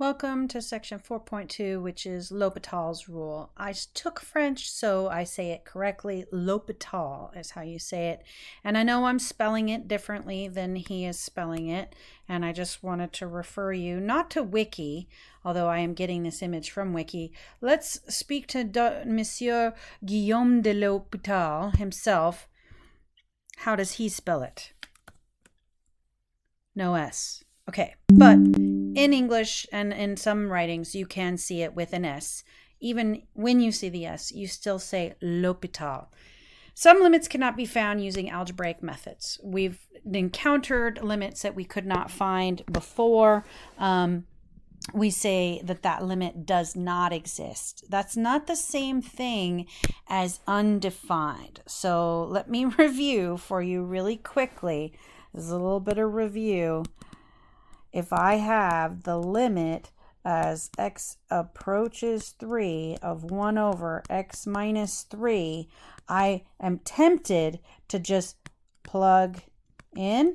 Welcome to section 4.2, which is L'Hôpital's rule. I took French, so I say it correctly. L'Hôpital is how you say it. And I know I'm spelling it differently than he is spelling it. And I just wanted to refer you, not to Wiki, although I am getting this image from Wiki. Let's speak to Monsieur Guillaume de L'Hôpital himself. How does he spell it? No S. Okay, but in English and in some writings, you can see it with an S. Even when you see the S, you still say l'hôpital. Some limits cannot be found using algebraic methods. We've encountered limits that we could not find before. We say that limit does not exist. That's not the same thing as undefined. So let me review for you really quickly. There's a little bit of review. If I have the limit as x approaches 3 of 1 over x minus 3, I am tempted to just plug in,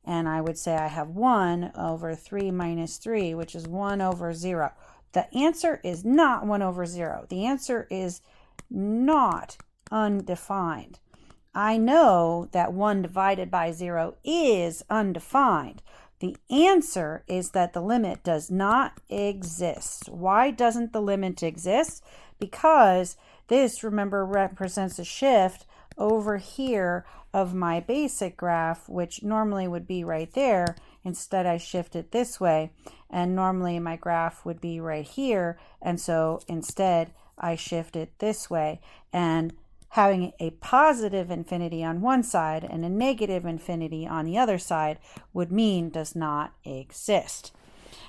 and I would say I have 1 over 3 minus 3, which is 1 over 0. The answer is not 1 over 0. The answer is not undefined. I know that 1 divided by 0 is undefined. The answer is that the limit does not exist. Why doesn't the limit exist? Because this, remember, represents a shift over here of my basic graph, which normally would be right there. Instead, I shift it this way, and normally my graph would be right here. And so instead, I shift it this way. And having a positive infinity on one side and a negative infinity on the other side would mean does not exist.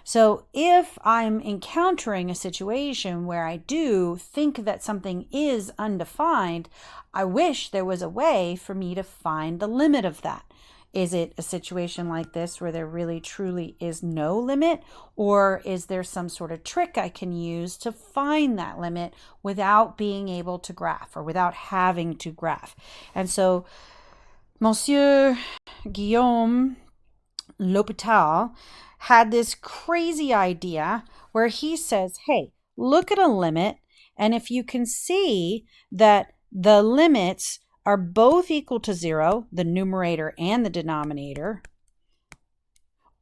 So if I'm encountering a situation where I do think that something is undefined, I wish there was a way for me to find the limit of that. Is it a situation like this where there really truly is no limit? Or is there some sort of trick I can use to find that limit without being able to graph or without having to graph? And so Monsieur Guillaume L'Hôpital had this crazy idea where he says, hey, look at a limit, and if you can see that the limits are both equal to 0, the numerator and the denominator,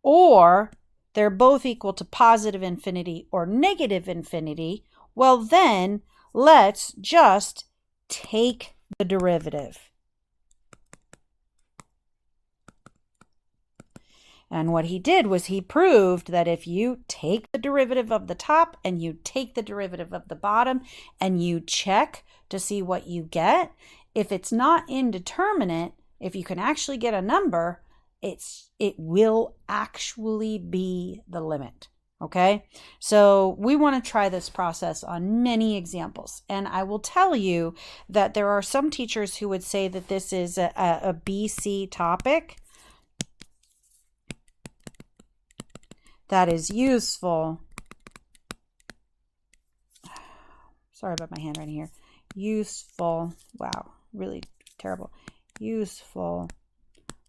or they're both equal to positive infinity or negative infinity, well then let's just take the derivative. And what he did was he proved that if you take the derivative of the top and you take the derivative of the bottom and you check to see what you get, if it's not indeterminate, if you can actually get a number, it will actually be the limit. Okay, so we want to try this process on many examples. And I will tell you that there are some teachers who would say that this is a BC topic that is useful. Sorry about my handwriting here. Useful. Wow, really terrible. Useful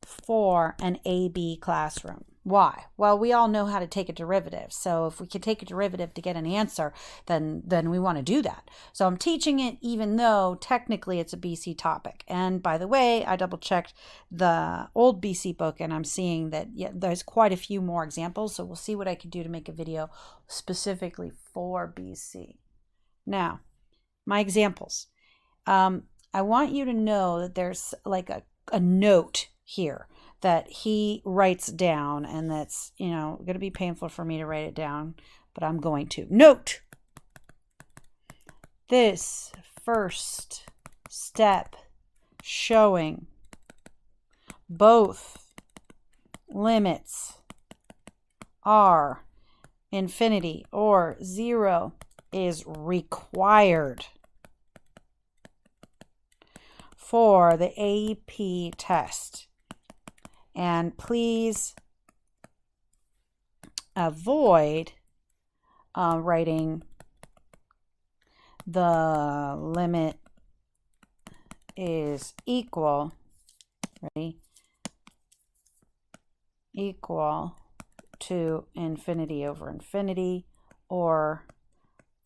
for an AB classroom. Why? Well, we all know how to take a derivative. So if we could take a derivative to get an answer, then we want to do that. So I'm teaching it even though technically it's a BC topic. And by the way, I double checked the old BC book and I'm seeing that there's quite a few more examples. So we'll see what I can do to make a video specifically for BC. Now, my examples. I want you to know that there's like a note here that he writes down, and that's, going to be painful for me to write it down, but I'm going to. Note, this first step showing both limits are infinity or 0 is required for the AP test. And please avoid writing the limit is equal, ready? Equal to infinity over infinity, or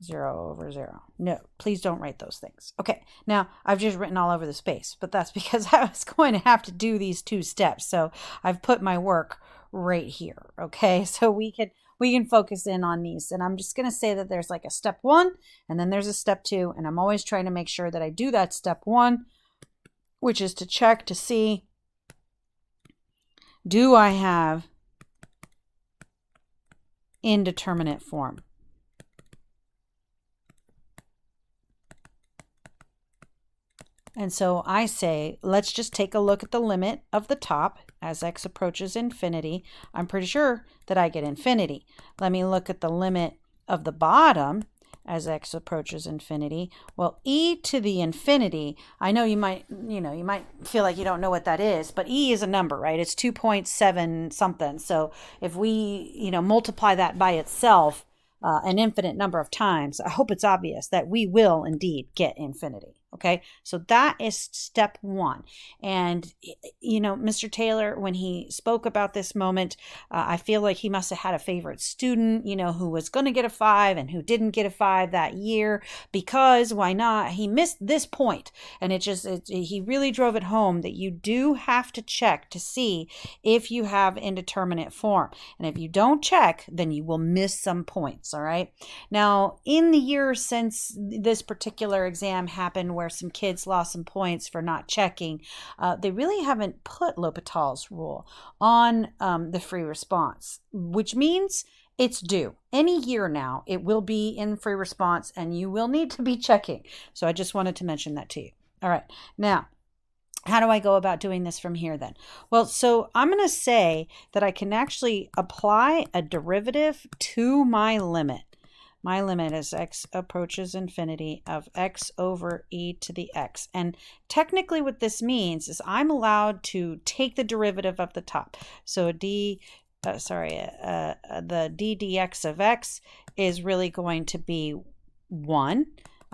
0 over 0. No, please don't write those things. Okay, now I've just written all over the space, but that's because I was going to have to do these 2 steps. So I've put my work right here. Okay, so we can focus in on these. And I'm just going to say that there's like a step 1 and then there's a step 2. And I'm always trying to make sure that I do that step 1, which is to check to see, do I have indeterminate form? And so I say, let's just take a look at the limit of the top as x approaches infinity. I'm pretty sure that I get infinity. Let me look at the limit of the bottom as x approaches infinity. Well, e to the infinity, I know you might feel like you don't know what that is, but e is a number, right? It's 2.7 something. So if we, multiply that by itself an infinite number of times, I hope it's obvious that we will indeed get infinity. Okay, so that is step 1. And, Mr. Taylor, when he spoke about this moment, I feel like he must have had a favorite student, who was going to get a 5 and who didn't get a 5 that year, because why not? He missed this point. And he really drove it home that you do have to check to see if you have indeterminate form. And if you don't check, then you will miss some points. All right. Now, in the year since this particular exam happened, where some kids lost some points for not checking, they really haven't put LHpitals rule on the free response, which means it's due. Any year now, it will be in free response and you will need to be checking. So I just wanted to mention that to you. All right. Now, how do I go about doing this from here then? Well, so I'm going to say that I can actually apply a derivative to my limit. My limit is x approaches infinity of x over e to the x. And technically what this means is I'm allowed to take the derivative of the top. So the d dx of x is really going to be 1.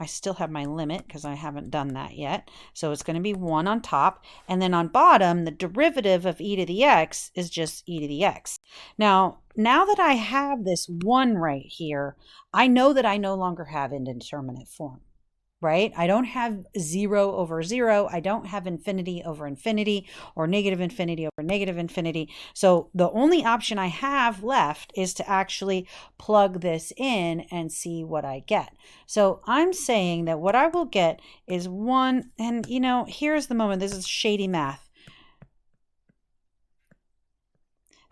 I still have my limit because I haven't done that yet. So it's going to be 1 on top. And then on bottom, the derivative of e to the x is just e to the x. Now that I have this 1 right here, I know that I no longer have indeterminate form, right? I don't have 0 over 0. I don't have infinity over infinity or negative infinity over negative infinity. So the only option I have left is to actually plug this in and see what I get. So I'm saying that what I will get is 1, and here's the moment. This is shady math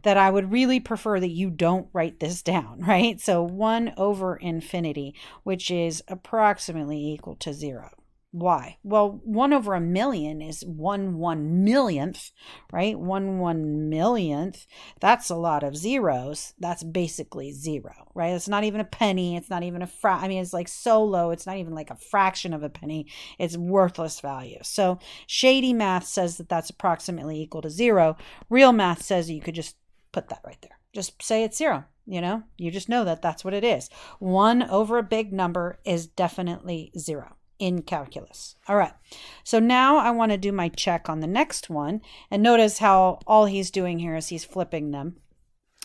that I would really prefer that you don't write this down, right? So 1 over infinity, which is approximately equal to 0. Why? Well, 1 over a million is 1/1,000,000th, right? 1/1,000,000th. That's a lot of zeros. That's basically 0, right? It's not even a penny. It's not even it's like so low. It's not even like a fraction of a penny. It's worthless value. So shady math says that that's approximately equal to 0. Real math says you could just put that right there. Just say it's 0. You just know that that's what it is. 1 over a big number is definitely 0 in calculus. All right. So now I want to do my check on the next one. And notice how all he's doing here is he's flipping them.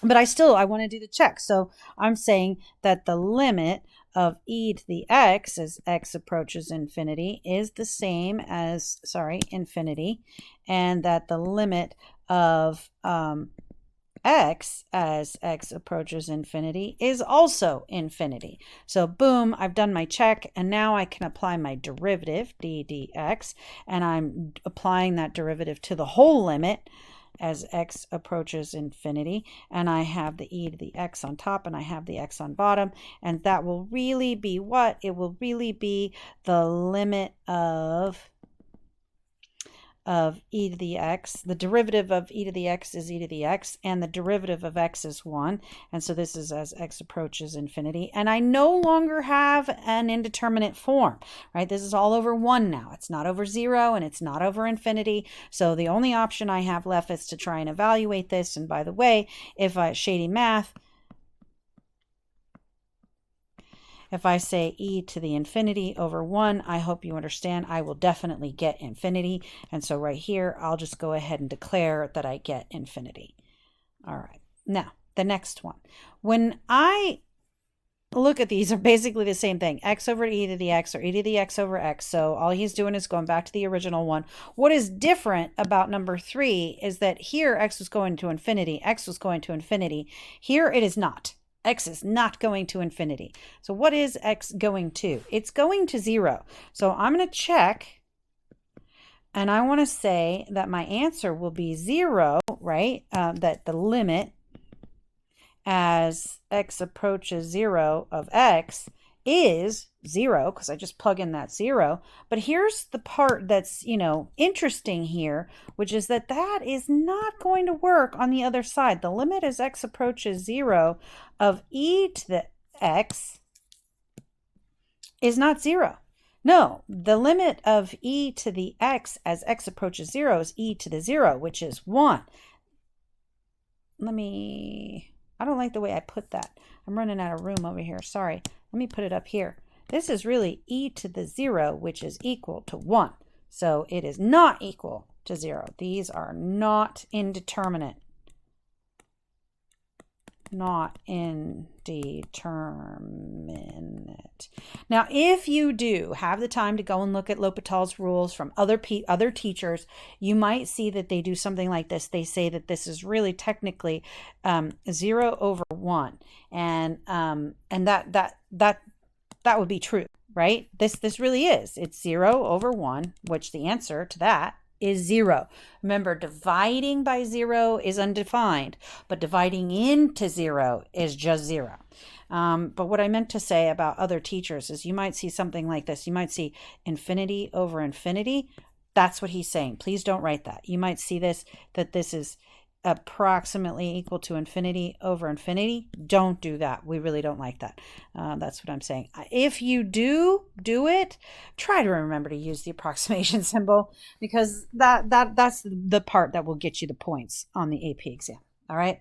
But I want to do the check. So I'm saying that the limit of e to the x as x approaches infinity is the same as, infinity. And that the limit of x as x approaches infinity is also infinity. So boom, I've done my check, and now I can apply my derivative d dx, and I'm applying that derivative to the whole limit as x approaches infinity, and I have the e to the x on top and I have the x on bottom, and that will really be what? It will really be the limit of e to the x. The derivative of e to the x is e to the x, and the derivative of x is 1. And so this is as x approaches infinity. And I no longer have an indeterminate form, right? This is all over 1 now. It's not over 0 and it's not over infinity. So the only option I have left is to try and evaluate this. And by the way, if shady math, if I say e to the infinity over 1, I hope you understand I will definitely get infinity. And so right here, I'll just go ahead and declare that I get infinity. All right. Now, the next one. When I look at these, are basically the same thing, x over e to the x or e to the x over x. So all he's doing is going back to the original one. What is different about number 3 is that here x was going to infinity, x was going to infinity. Here it is not. X is not going to infinity. So what is x going to? It's going to 0. So I'm going to check, and I want to say that my answer will be 0, right? That the limit as x approaches 0 of x is 0, because I just plug in that 0. But here's the part that's, interesting here, which is that that is not going to work on the other side. The limit as x approaches 0 of e to the x is not 0. No, the limit of e to the x as x approaches 0 is e to the 0, which is 1. I don't like the way I put that. I'm running out of room over here. Sorry. Let me put it up here. This is really e to the 0, which is equal to 1. So it is not equal to 0. These are not indeterminate. Not indeterminate. Now, if you do have the time to go and look at L'Hôpital's rules from other teachers, you might see that they do something like this. They say that this is really technically 0 over 1, and that would be true, right? This really is. It's 0 over 1, which the answer to that is 0. Remember, dividing by 0 is undefined, but dividing into 0 is just 0. But what I meant to say about other teachers is you might see something like this. You might see infinity over infinity. That's what he's saying. Please don't write that. You might see this, that this is approximately equal to infinity over infinity. Don't do that. We really don't like that. That's what I'm saying. If you do it, try to remember to use the approximation symbol, because that's the part that will get you the points on the AP exam. All right.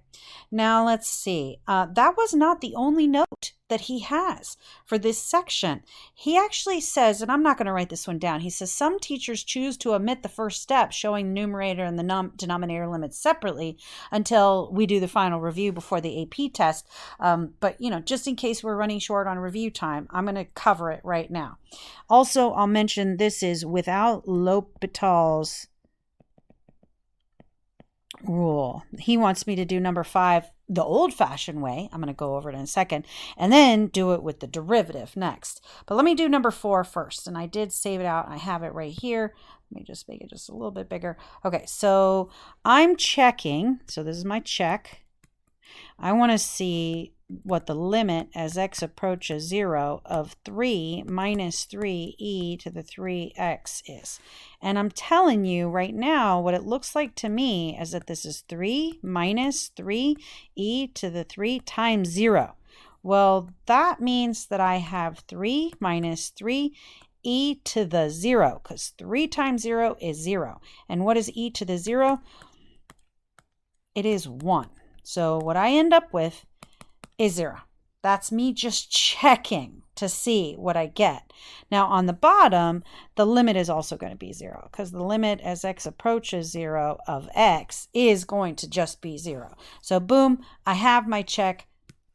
Now let's see. That was not the only note that he has for this section. He actually says, and I'm not going to write this one down. He says some teachers choose to omit the first step, showing the numerator and the denominator limits separately until we do the final review before the AP test. But just in case we're running short on review time, I'm going to cover it right now. Also, I'll mention this is without L'Hôpital's rule. He wants me to do number 5 the old-fashioned way. I'm going to go over it in a second, and then do it with the derivative next. But let me do number 4 first, and I did save it out. I have it right here. Let me just make it just a little bit bigger. Okay, so I'm checking. So this is my check. I want to see what the limit as x approaches 0 of 3 minus 3e to the 3x is. And I'm telling you right now, what it looks like to me is that this is 3 minus 3e to the 3 times 0. Well, that means that I have 3 minus 3e to the 0, because 3 times 0 is 0. And what is e to the 0? It is 1. So what I end up with is 0. That's me just checking to see what I get. Now on the bottom, the limit is also going to be 0, because the limit as x approaches 0 of x is going to just be 0. So boom, I have my check.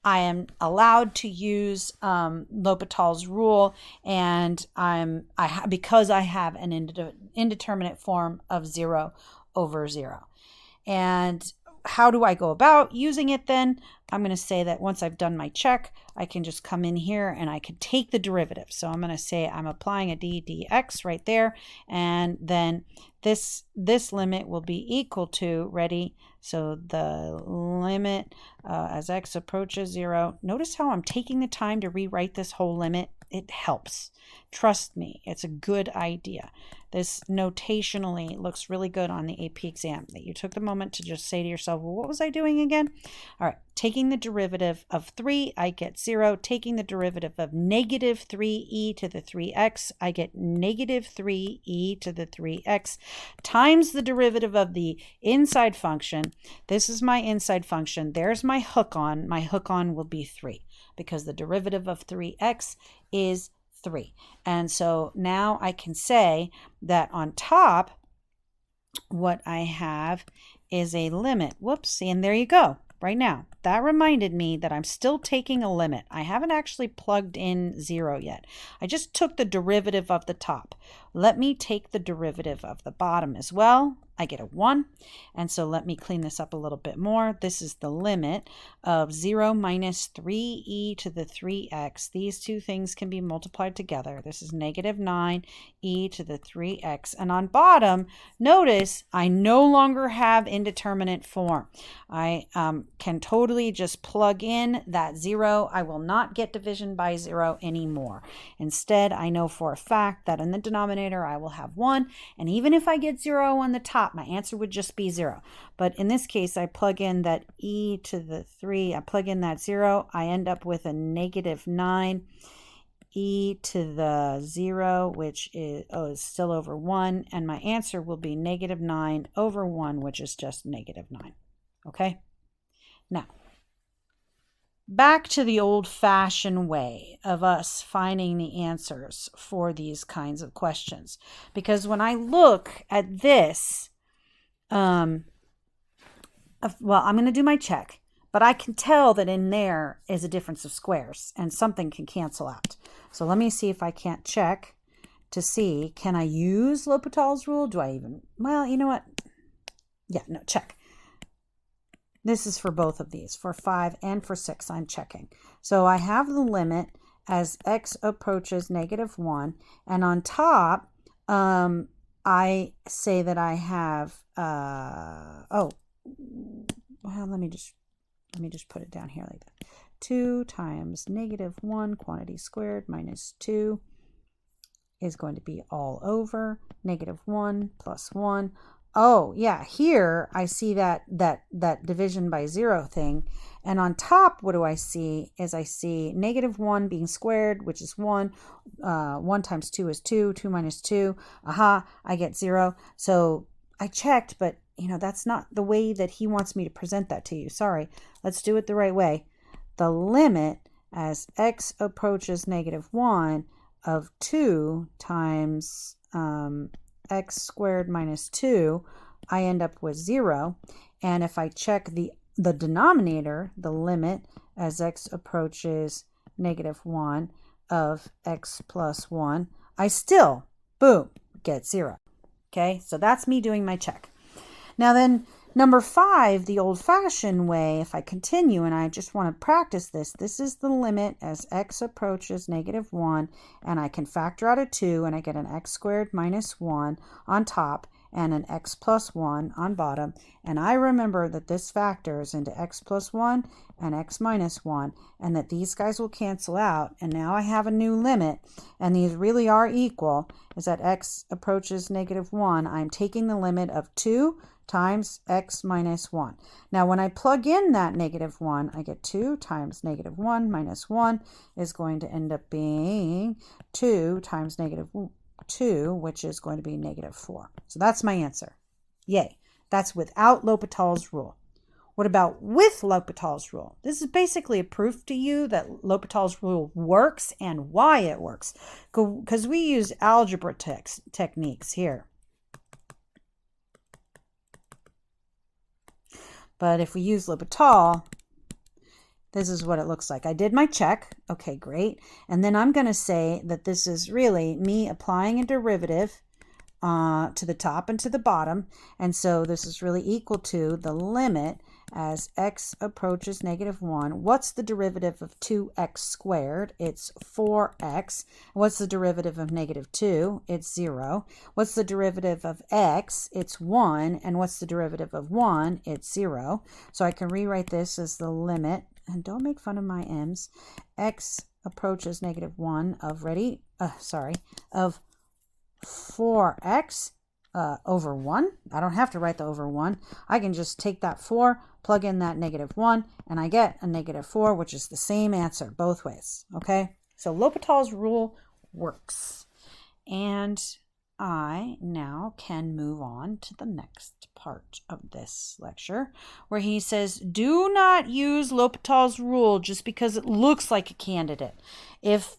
I am allowed to use L'Hôpital's rule, and because I have an indeterminate form of 0 over 0. And how do I go about using it then? I'm going to say that once I've done my check, I can just come in here and I can take the derivative. So I'm going to say I'm applying a dx right there, and then this limit will be equal to, ready? So the limit as x approaches 0. Notice how I'm taking the time to rewrite this whole limit. It helps. Trust me, it's a good idea. This notationally looks really good on the AP exam, that you took the moment to just say to yourself, well, what was I doing again? All right, taking the derivative of 3, I get 0. Taking the derivative of negative 3e to the 3x, I get negative 3e to the 3x times the derivative of the inside function. This is my inside function. There's my hook on. My hook on will be 3, because the derivative of 3x is 3. And so now I can say that on top, what I have is a limit. Whoops, and there you go. right now. That reminded me that I'm still taking a limit. I haven't actually plugged in 0 yet. I just took the derivative of the top. Let me take the derivative of the bottom as well. I get a 1. And so let me clean this up a little bit more. This is the limit of 0 minus 3e to the 3x. These two things can be multiplied together. This is negative 9e to the 3x. And on bottom, notice I no longer have indeterminate form. I can totally just plug in that 0. I will not get division by 0 anymore. Instead, I know for a fact that in the denominator I will have 1. And even if I get 0 on the top, my answer would just be 0. But in this case, I plug in that e to the 3. I plug in that 0. I end up with a negative 9 e to the 0, which is still over 1. And my answer will be negative 9 over 1, which is just negative 9. Okay? Now, back to the old-fashioned way of us finding the answers for these kinds of questions. Because when I look at this, well, I'm going to do my check, but I can tell that in there is a difference of squares and something can cancel out. So let me see if I can't check to see, can I use L'Hopital's rule? Do I even, well, you know what? Yeah, no, check. This is for both of these, for 5 and for 6, I'm checking. So I have the limit as x approaches negative 1, and on top, I say that I have, well, let me just put it down here like that. 2 times negative 1 quantity squared minus 2 is going to be all over negative 1 plus 1. Oh, yeah, here I see that division by 0 thing. And on top, what do I see is I see negative 1 being squared, which is 1. 1 times 2 is 2. 2 minus 2. Aha, I get 0. So I checked, but, that's not the way that he wants me to present that to you. Sorry. Let's do it the right way. The limit as x approaches negative 1 of 2 times x squared minus 2, I end up with 0. And if I check the denominator, the limit as x approaches negative 1 of x plus 1, I still, boom, get 0. Okay, so that's me doing my check. Now then, number 5, the old-fashioned way, if I continue and I just want to practice this is the limit as x approaches negative 1, and I can factor out a 2, and I get an x squared minus 1 on top and an x plus 1 on bottom. And I remember that this factors into x plus 1 and x minus 1, and that these guys will cancel out. And now I have a new limit, and these really are equal, is that x approaches negative 1. I'm taking the limit of 2 times x minus 1. Now, when I plug in that negative 1, I get 2 times negative 1 minus 1 is going to end up being 2 times negative 2, which is going to be negative 4. So that's my answer. Yay. That's without L'Hopital's rule. What about with L'Hopital's rule? This is basically a proof to you that L'Hopital's rule works and why it works, because we use algebra techniques here. But if we use L'Hopital, this is what it looks like. I did my check. Okay, great. And then I'm going to say that this is really me applying a derivative to the top and to the bottom. And so this is really equal to the limit as x approaches negative 1. What's the derivative of 2x squared? It's 4x. What's the derivative of negative 2? It's 0. What's the derivative of x? It's 1. And what's the derivative of 1? It's 0. So I can rewrite this as the limit, and don't make fun of my m's, x approaches negative 1 of, of 4x over 1. I don't have to write the over 1. I can just take that 4, plug in that negative 1, and I get a negative 4, which is the same answer both ways. Okay, so L'Hopital's rule works. And I now can move on to the next part of this lecture, where he says, do not use L'Hopital's rule just because it looks like a candidate. If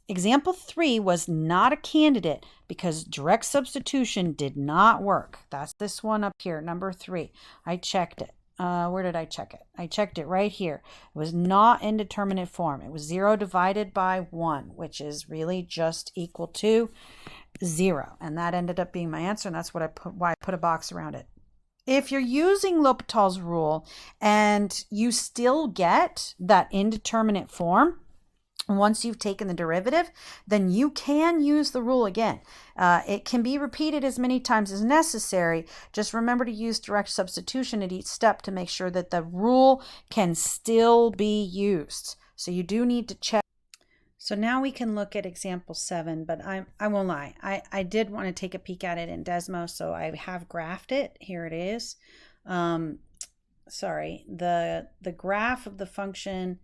example 3 was not a candidate because direct substitution did not work. That's this one up here, number 3. I checked it. where did I check it? I checked it right here. It was not indeterminate form. It was 0 divided by 1, which is really just equal to 0. And that ended up being my answer, and that's why I put a box around it. If you're using L'Hopital's rule and you still get that indeterminate form, once you've taken the derivative, then you can use the rule again. It can be repeated as many times as necessary. Just remember to use direct substitution at each step to make sure that the rule can still be used. So you do need to check. So now we can look at example 7, but I won't lie. I did want to take a peek at it in Desmo, so I have graphed it. Here it is. Sorry, the graph of the function,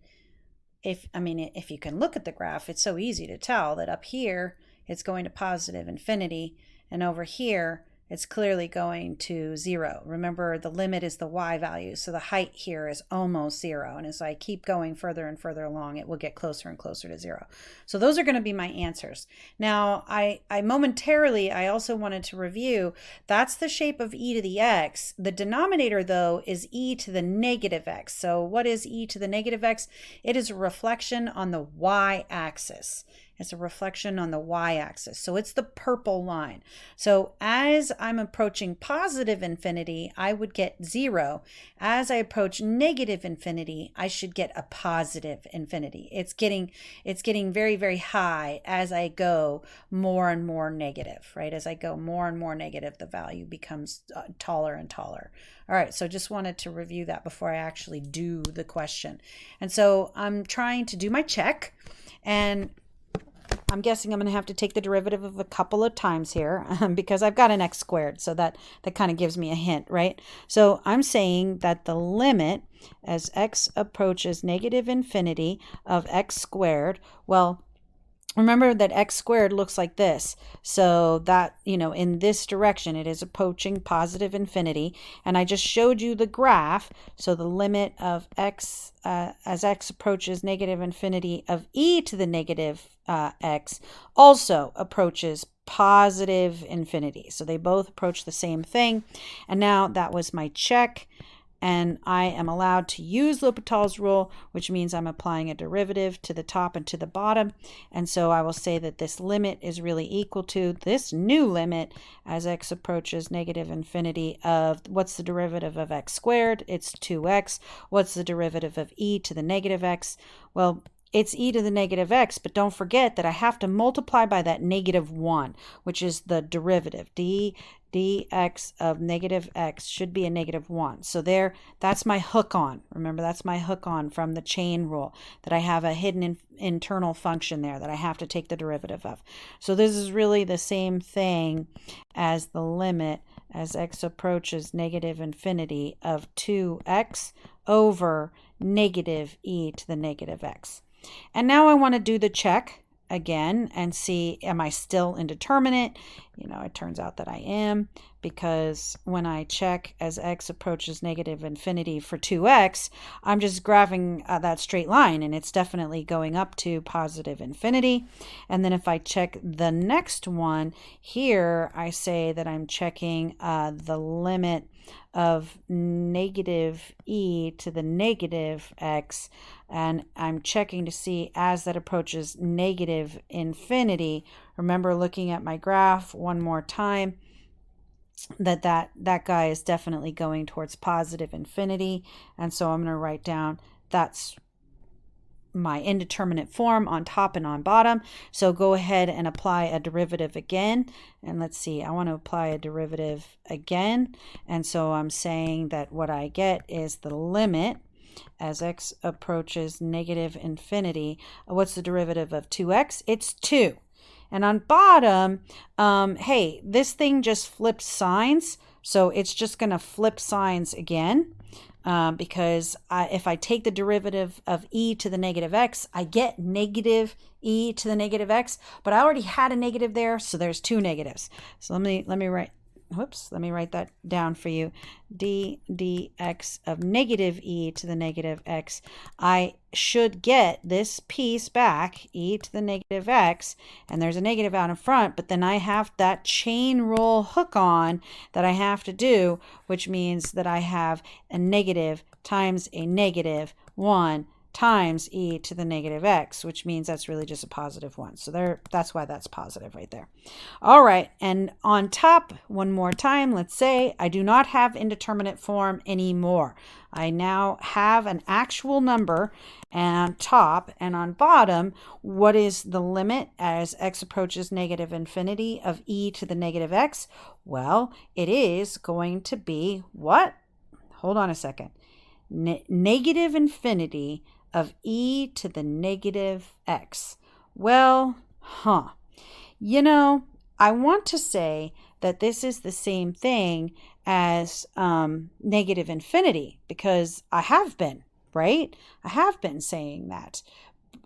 if you can look at the graph, it's so easy to tell that up here it's going to positive infinity, and over here it's clearly going to 0. Remember, the limit is the y value, so the height here is almost 0, and as I keep going further and further along, it will get closer and closer to 0. So those are going to be my answers. Now, I momentarily, I also wanted to review, that's the shape of e to the x. The denominator, though, is e to the negative x. So what is e to the negative x? It is a reflection on the y-axis. It's a reflection on the y-axis. So it's the purple line. So as I'm approaching positive infinity, I would get 0. As I approach negative infinity, I should get a positive infinity. It's getting very, very high as I go more and more negative, right? As I go more and more negative, the value becomes taller and taller. All right, so just wanted to review that before I actually do the question. And so I'm trying to do my check, and I'm guessing I'm going to have to take the derivative of a couple of times here because I've got an x squared. So that kind of gives me a hint, right? So I'm saying that the limit as x approaches negative infinity of x squared, well, remember that x squared looks like this. So that, in this direction, it is approaching positive infinity. And I just showed you the graph. So the limit of x as x approaches negative infinity of e to the negative x also approaches positive infinity. So they both approach the same thing. And now that was my check. And I am allowed to use L'Hopital's rule, which means I'm applying a derivative to the top and to the bottom. And so I will say that this limit is really equal to this new limit as x approaches negative infinity of, what's the derivative of x squared? It's 2x. What's the derivative of e to the negative x? Well, it's e to the negative x, but don't forget that I have to multiply by that -1, which is the derivative. dx of negative x should be a -1. So there, that's my hook on. Remember, that's my hook on from the chain rule, that I have a hidden internal function there that I have to take the derivative of. So this is really the same thing as the limit as x approaches negative infinity of 2x over negative e to the negative x. And now I want to do the check again and see, am I still indeterminate? It turns out that I am, because when I check as x approaches negative infinity for 2x, I'm just graphing that straight line, and it's definitely going up to positive infinity. And then if I check the next one here, I say that I'm checking the limit of negative e to the negative x, and I'm checking to see as that approaches negative infinity. Remember, looking at my graph one more time, that guy is definitely going towards positive infinity, and so I'm going to write down that's my indeterminate form on top and on bottom. So go ahead and apply a derivative again. And let's see, I want to apply a derivative again. And so I'm saying that what I get is the limit as x approaches negative infinity. What's the derivative of 2x? It's 2. And on bottom, hey, this thing just flipped signs. So it's just going to flip signs again. Because if I take the derivative of e to the negative x, I get negative e to the negative x, but I already had a negative there, so there's 2 negatives. So let me write whoops, let me write that down for you, d dx of negative e to the negative x, I should get this piece back, e to the negative x, and there's a negative out in front, but then I have that chain rule hook on that I have to do, which means that I have a negative times a negative 1 times e to the negative x, which means that's really just a positive 1. So there, that's why that's positive right there. All right, and on top, one more time, let's say I do not have indeterminate form anymore. I now have an actual number on top, and on bottom, what is the limit as x approaches negative infinity of e to the negative x? Well, it is going to be what? Hold on a second. Negative infinity of e to the negative x. Well, you know, I want to say that this is the same thing as negative infinity, because I have been, right? I have been saying that.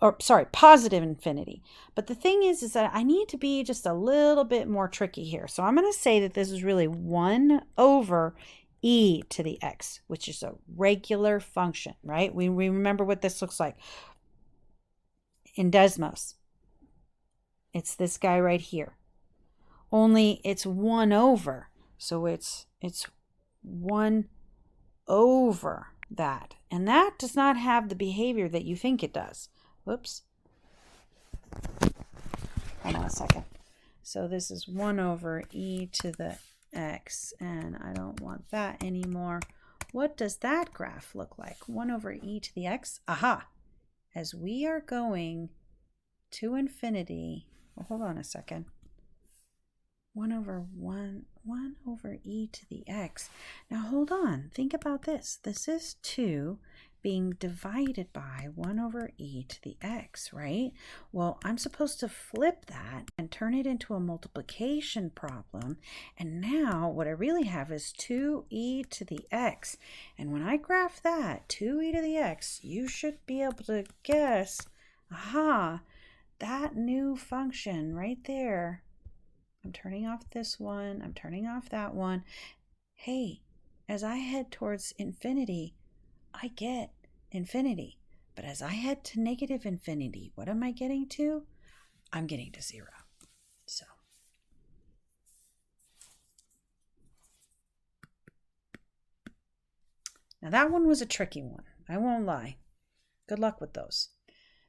Or sorry, positive infinity. But the thing is that I need to be just a little bit more tricky here. So I'm going to say that this is really 1 over e to the x, which is a regular function, right? We remember what this looks like in Desmos. It's this guy right here. Only it's 1 over. So it's 1 over that. And that does not have the behavior that you think it does. Whoops. Hold on a second. So this is 1 over e to the x, and I don't want that anymore. What does that graph look like? 1 over e to the x? Aha! As we are going to infinity, well, hold on a second. 1 over e to the x. Now hold on, think about this. This is 2 being divided by 1 over e to the x, right? Well, I'm supposed to flip that and turn it into a multiplication problem. And now what I really have is 2e to the x. And when I graph that, 2e to the x, you should be able to guess, aha, that new function right there. I'm turning off this one. I'm turning off that one. Hey, as I head towards infinity, I get infinity. But as I head to negative infinity, what am I getting to? I'm getting to 0. So now that one was a tricky one. I won't lie. Good luck with those.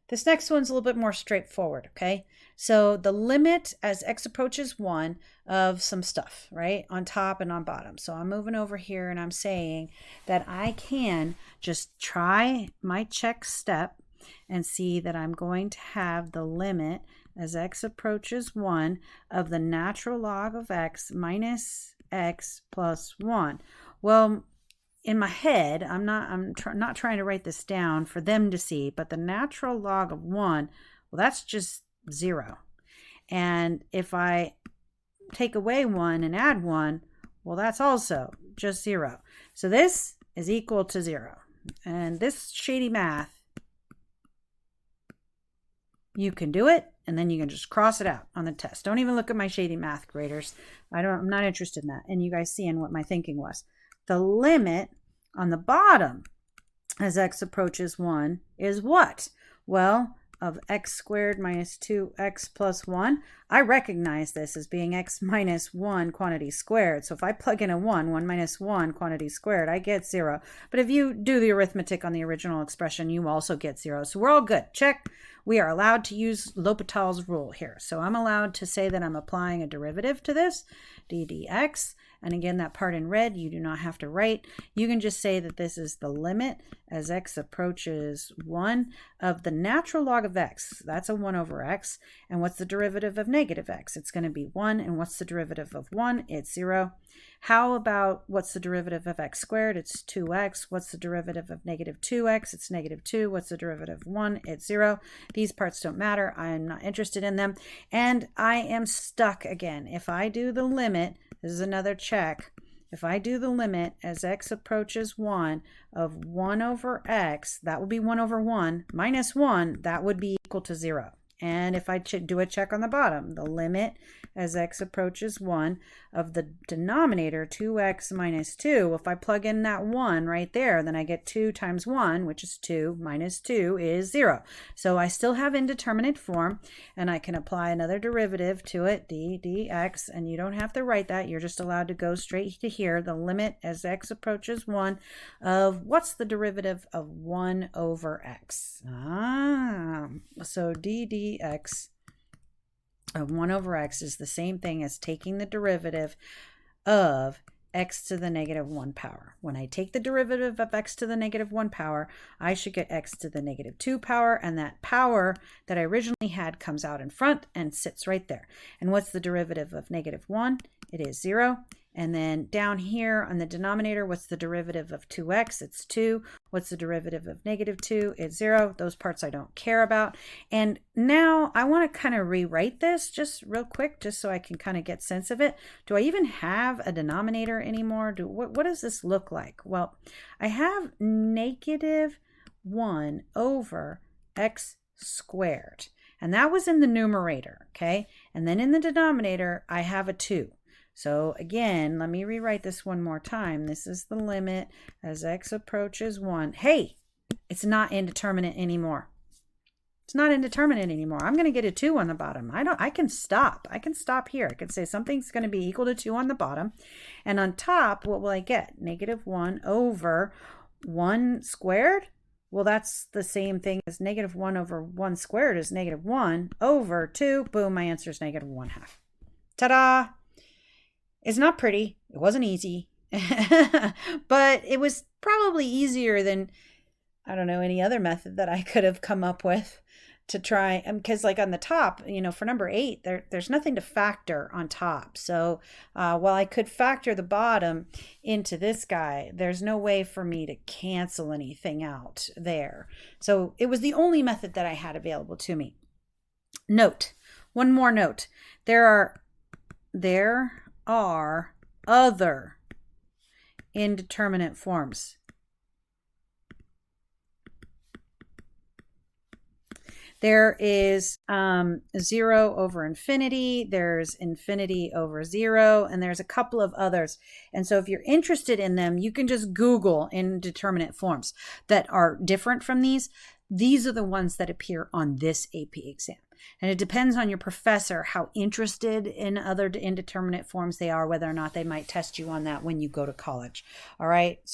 This next one's a little bit more straightforward, okay? So the limit as x approaches 1 of some stuff, right? On top and on bottom. So I'm moving over here and I'm saying that I can just try my check step and see that I'm going to have the limit as x approaches 1 of the natural log of x minus x plus 1. Well, in my head, I'm not trying to write this down for them to see, but the natural log of 1, well, that's just 0. And if I take away 1 and add 1, well, that's also just 0. So this is equal to 0. And this shady math, you can do it, and then you can just cross it out on the test. Don't even look at my shady math graders. I'm not interested in that. And you guys seeing what my thinking was. The limit on the bottom as x approaches 1 is what? Well, of x squared minus 2x plus 1. I recognize this as being x minus 1 quantity squared. So if I plug in a 1 minus 1 quantity squared, I get 0. But if you do the arithmetic on the original expression, you also get 0. So we're all good. Check. We are allowed to use LHpitals rule here. So I'm allowed to say that I'm applying a derivative to this, d dx. And again, that part in red, you do not have to write. You can just say that this is the limit as x approaches 1 of the natural log of x. That's a 1 over x. And what's the derivative of negative x? It's going to be 1. And what's the derivative of 1? It's 0. How about what's the derivative of x squared? It's 2x. What's the derivative of negative 2x? It's negative 2. What's the derivative of 1? It's 0. These parts don't matter. I am not interested in them. And I am stuck again. If I do the limit, this is another check. If I do the limit as x approaches 1 of 1 over x, that will be 1 over 1 minus 1, that would be equal to 0. And if I do a check on the bottom, the limit as x approaches 1 of the denominator, 2x minus 2, if I plug in that 1 right there, then I get 2 times 1, which is 2, minus 2 is 0. So I still have indeterminate form, and I can apply another derivative to it, dx, and you don't have to write that. You're just allowed to go straight to here. The limit as x approaches 1 of, what's the derivative of 1 over x? So d dx of 1 over x is the same thing as taking the derivative of x to the negative 1 power. When I take the derivative of x to the negative 1 power, I should get x to the negative 2 power, and that power that I originally had comes out in front and sits right there. And what's the derivative of negative 1? It is 0. And then down here on the denominator, what's the derivative of 2x? It's 2. What's the derivative of negative 2? It's 0. Those parts I don't care about. And now I want to kind of rewrite this just real quick, just so I can kind of get sense of it. Do I even have a denominator anymore? What does this look like? Well, I have negative 1 over x squared. And that was in the numerator, okay? And then in the denominator, I have a 2. So again, let me rewrite this one more time. This is the limit as x approaches 1. Hey, it's not indeterminate anymore. It's not indeterminate anymore. I'm going to get a 2 on the bottom. I can stop. I can stop here. I can say something's going to be equal to 2 on the bottom. And on top, what will I get? Negative 1 over 1 squared? Well, that's the same thing as negative 1 over 1 squared is negative 1 over 2. Boom, my answer is negative 1/2. Ta-da! It's not pretty. It wasn't easy. But it was probably easier than, I don't know, any other method that I could have come up with to try. Because like on the top, for number 8, there's nothing to factor on top. So while I could factor the bottom into this guy, there's no way for me to cancel anything out there. So it was the only method that I had available to me. Note, one more note. There are other indeterminate forms. There is 0 over infinity, there's infinity over 0, and there's a couple of others. And so if you're interested in them, you can just Google indeterminate forms that are different from these. These are the ones that appear on this AP exam. And it depends on your professor how interested in other indeterminate forms they are, whether or not they might test you on that when you go to college. All right.